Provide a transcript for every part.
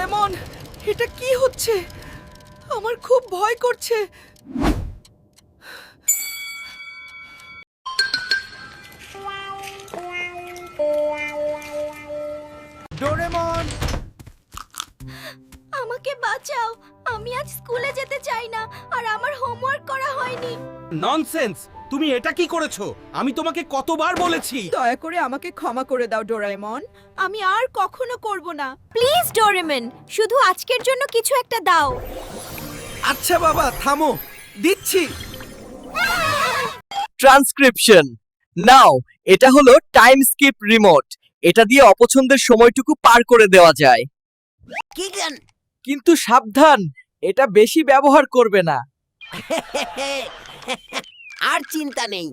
Doraemon, এটা কি হচ্ছে? আমার খুব ভয় করছে। ডোরেমন, আমাকে বাঁচাও, আমি আজ স্কুলে যেতে চাই না আর আমার হোমওয়ার্ক করা হয়নি। ননসেন্স! তুমি এটা কি করেছো? আমি তোমাকে কতবার বলেছি। দয়া করে আমাকে ক্ষমা করে দাও ডোরেমন। আমি আর কখনো করব না। প্লিজ ডোরেমন, শুধু আজকের জন্য কিছু একটা দাও। আচ্ছা বাবা, থামো, দিচ্ছি। ট্রান্সক্রিপশন নাও। এটা হলো টাইম স্কিপ রিমোট। এটা দিয়ে অপছন্দের সময়টুকু পার করে দেওয়া যায়। কিন্তু সাবধান, এটা বেশি ব্যবহার করবে না। আর চিন্তা নেই।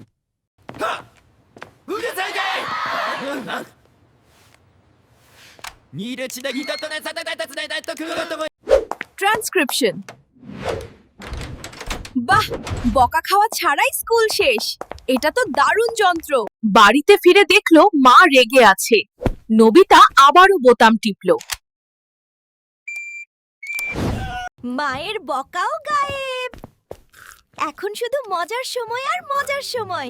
ট্রান্সক্রিপশন। বাহ, বকা খাওয়া ছাড়াই স্কুল শেষ। এটা তো দারুণ যন্ত্র। বাড়িতে ফিরে দেখলো মা রেগে আছে। নবিতা আবারও বোতাম টিপলো। মায়ের বকাও গায়েব। এখন শুধু মজার সময় আর মজার সময়।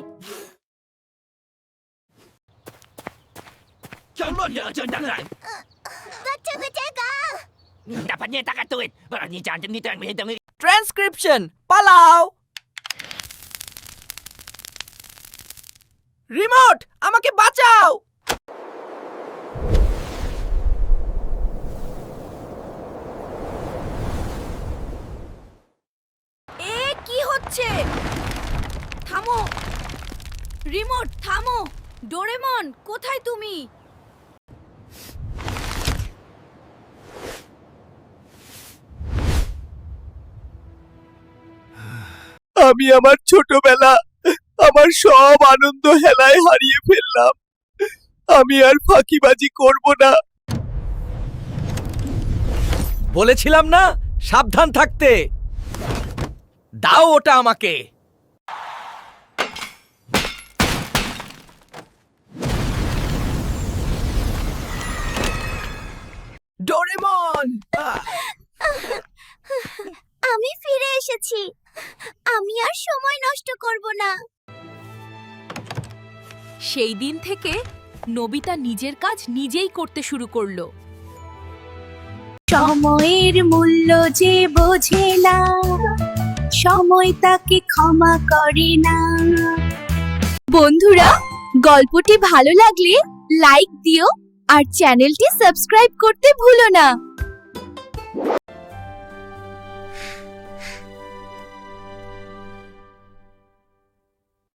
ট্রান্সক্রিপশন, পালাও। রিমোট, আমাকে বাঁচাও। এ কি হচ্ছে? থামো রিমোট, থামো। ডোরেমন, কোথায় তুমি? আমি আমার ছোটবেলা, আমার সব আনন্দ হেলায় হারিয়ে ফেললাম। আমি আর ফাঁকিবাজি করব না। বলেছিলাম না, সাবধান থাকতে। দাও ওটা আমাকে। ডোরেমন, আমি ফিরে এসেছি। আমি আর সময় নষ্ট করব না। সেই দিন থেকে নবিতা নিজের কাজ নিজেই করতে শুরু করলো। সময়ের মূল্য যে বোঝে না, সময় তাকে ক্ষমা করে না। বন্ধুরা, গল্পটি ভালো লাগলে লাইক দিও আর চ্যানেলটি সাবস্ক্রাইব করতে ভুলো না।